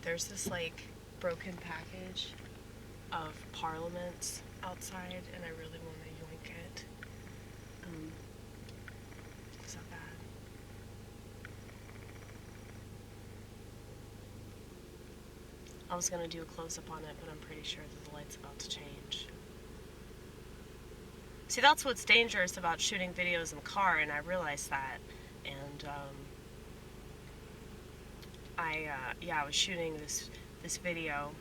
There's this like broken package of Parliaments outside, and I really want to yoink it. It's not bad. I was gonna do a close-up on it, but I'm pretty sure that the light's about to change. See, that's what's dangerous about shooting videos in the car, and I realized that. And I was shooting this video,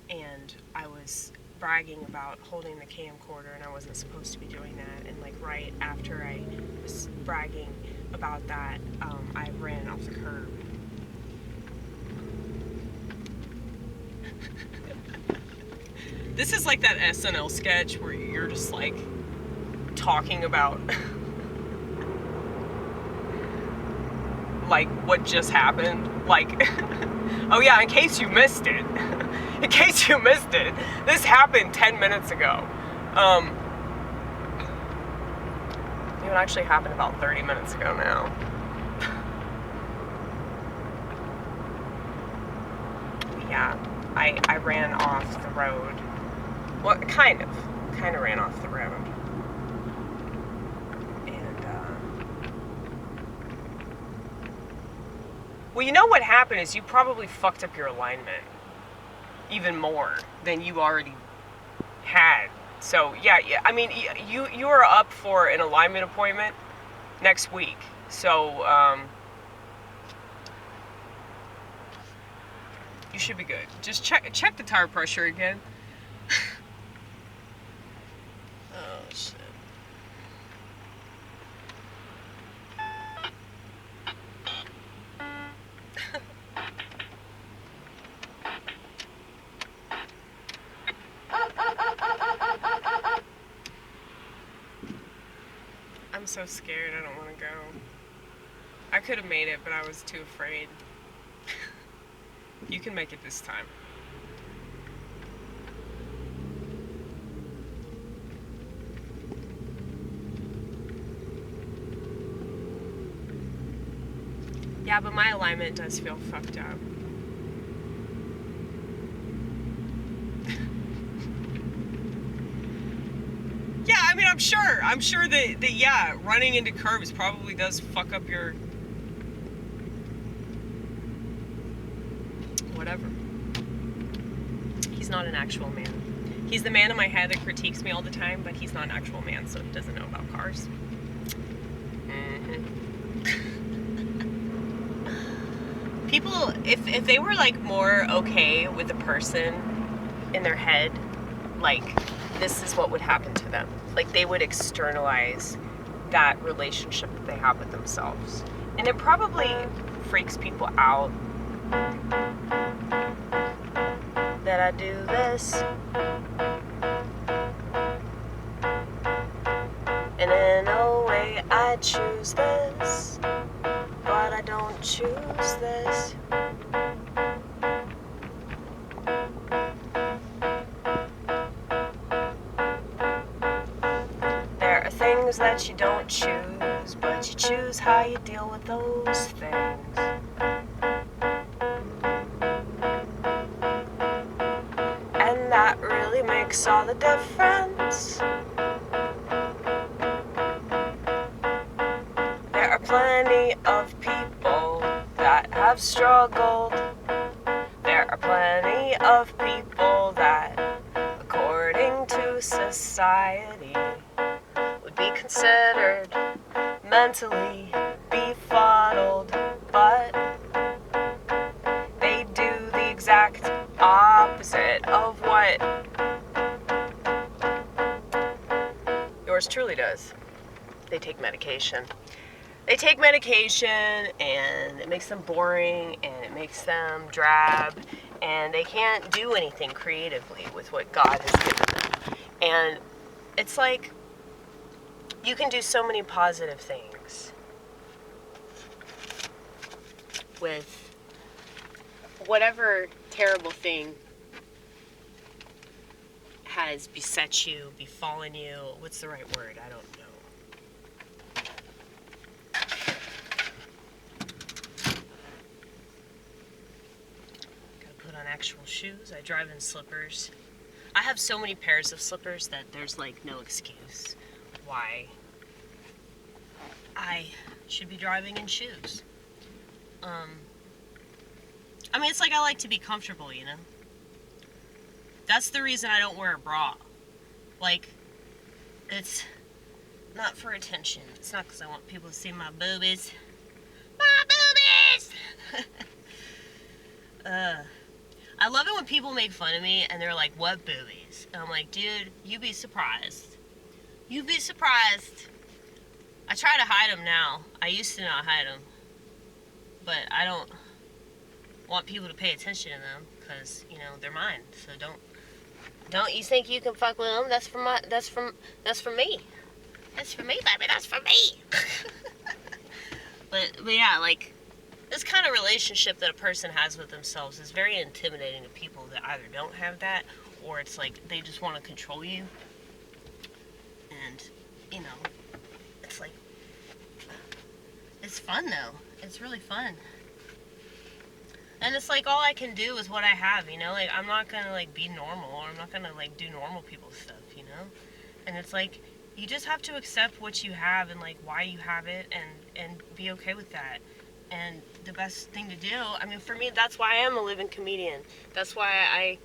and I was bragging about holding the camcorder, and I wasn't supposed to be doing that. And like right after I was bragging about that, I ran off the curb. This is like that SNL sketch where you're just like talking about like what just happened. Like, oh yeah, in case you missed it. In case you missed it, this happened 10 minutes ago. It actually happened about 30 minutes ago now. Yeah, I ran off the road. Well, kind of ran off the road. And, well, you know what happened is you probably fucked up your alignment even more than you already had. So, yeah, I mean, you are up for an alignment appointment next week. So, you should be good. Just check the tire pressure again. Oh, shit. I'm so scared, I don't want to go. I could have made it, but I was too afraid. You can make it this time. Yeah, but my alignment does feel fucked up. Yeah, I mean, I'm sure that yeah, running into curves probably does fuck up your whatever. He's not an actual man. He's the man in my head that critiques me all the time, but he's not an actual man, so he doesn't know about cars. People, if they were like more okay with a person in their head, like this is what would happen to them. Like they would externalize that relationship that they have with themselves. And it probably freaks people out that I do this. And in a way I choose this, but I don't choose this. There are things that you don't choose, but you choose how you deal with those things. And that really makes all the difference. There are plenty of people that have struggled. There are plenty of people that, according to society, would be considered mentally befuddled, but they do the exact opposite of what yours truly does. They take medication. They take medication, and it makes them boring, and it makes them drab, and they can't do anything creatively with what God has given them. And it's like, you can do so many positive things with whatever terrible thing has beset you, befallen you. What's the right word? I don't know. actual shoes. I drive in slippers. I have so many pairs of slippers that there's like no excuse why I should be driving in shoes. I mean, it's like I like to be comfortable, you know? That's the reason I don't wear a bra. Like, it's not for attention. It's not because I want people to see my boobies. My boobies! I love it when people make fun of me and they're like, what boobies? And I'm like, dude, you'd be surprised. You'd be surprised. I try to hide them now. I used to not hide them. But I don't want people to pay attention to them because, you know, they're mine. So don't you think you can fuck with them? That's for me. That's for me, baby. That's for me. but yeah, like, this kind of relationship that a person has with themselves is very intimidating to people that either don't have that or it's like they just want to control you. And, you know, it's like, it's fun though. It's really fun. And it's like all I can do is what I have, you know? Like, I'm not gonna like be normal, or I'm not gonna like do normal people stuff, you know? And it's like, you just have to accept what you have and like why you have it and be okay with that. And the best thing to do, I mean, for me, that's why I am a living comedian. That's why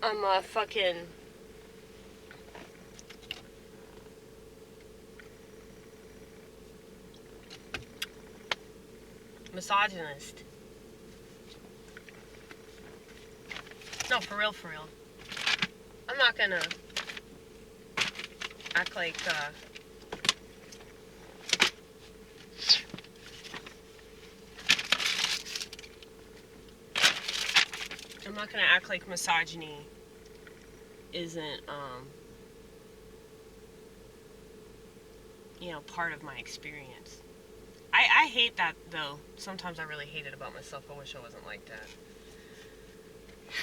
I'm a fucking misogynist. No, for real. I'm not gonna act like, I'm not gonna act like misogyny isn't, you know, part of my experience. I hate that, though. Sometimes I really hate it about myself. I wish I wasn't like that.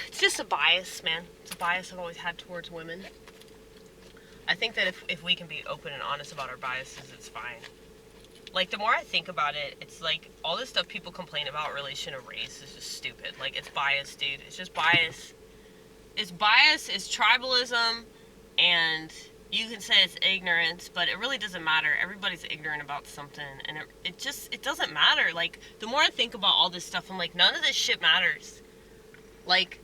It's just a bias, man. It's a bias I've always had towards women. I think that if we can be open and honest about our biases, it's fine. Like, the more I think about it, it's like, all this stuff people complain about relation to race is just stupid. Like, it's bias, dude. It's just bias. It's bias, it's tribalism, and you can say it's ignorance, but it really doesn't matter. Everybody's ignorant about something, and it doesn't matter. Like, the more I think about all this stuff, I'm like, none of this shit matters. Like,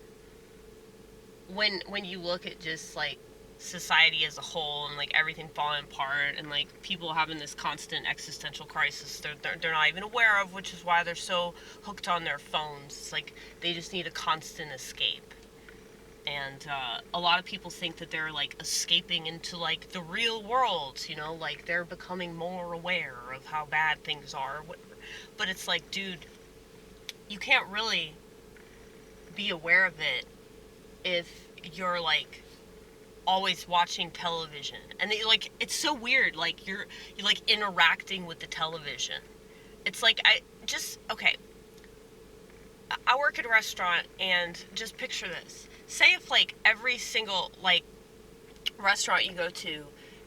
when you look at just, like, society as a whole and, like, everything falling apart and, like, people having this constant existential crisis they're not even aware of, which is why they're so hooked on their phones. It's like they just need a constant escape. And a lot of people think that they're, like, escaping into, like, the real world, you know, like, they're becoming more aware of how bad things are, whatever. But it's like, dude, you can't really be aware of it if you're, like, always watching television. And like, it's so weird, like, you're like interacting with the television. It's like, okay, I work at a restaurant, and just picture this. Say if, like, every single, like, restaurant you go to,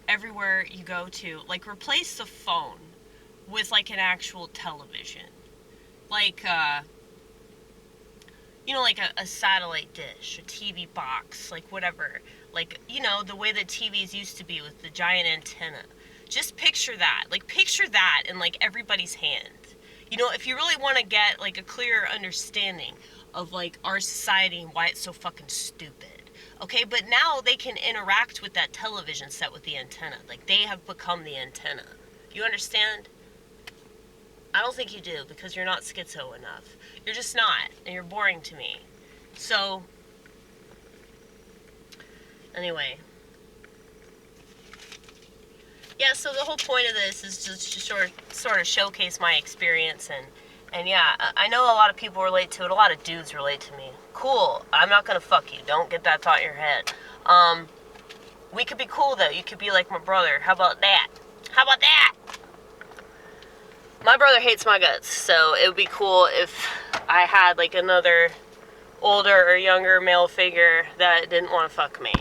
everywhere you go to, like, replace the phone with, like, an actual television. Like, you know, like a satellite dish, a TV box, like, whatever. Like, you know, the way that TVs used to be with the giant antenna. Just picture that. Like, picture that in, like, everybody's hand. You know, if you really want to get, like, a clearer understanding of, like, our society and why it's so fucking stupid. Okay, but now they can interact with that television set with the antenna. Like, they have become the antenna. You understand? I don't think you do, because you're not schizo enough. You're just not, and you're boring to me. So, anyway. Yeah, so the whole point of this is just to sort of showcase my experience, and yeah, I know a lot of people relate to it. A lot of dudes relate to me. Cool. I'm not gonna fuck you. Don't get that thought in your head. We could be cool, though. You could be like my brother. How about that? How about that? My brother hates my guts, so it would be cool if I had, like, another older or younger male figure that didn't want to fuck me.